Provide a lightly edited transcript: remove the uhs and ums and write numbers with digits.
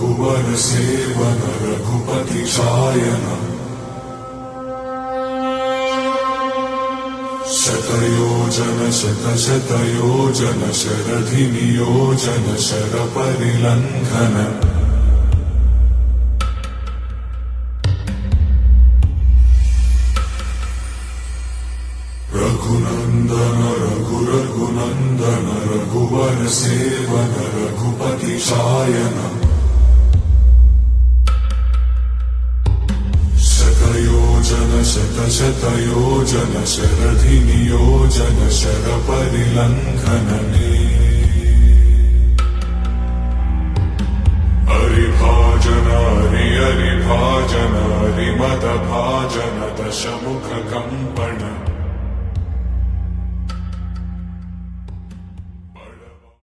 रघुवर सेवन रघुपति शायन शतयोजन शतशतयोजन शरधि नियोजन शर परिलंघन रघुनंदन रघुनंदन रघुवर सेवन रघुपति शायन शतयोजन शतशतयोजन शरधि नियोजन शर परिलंघन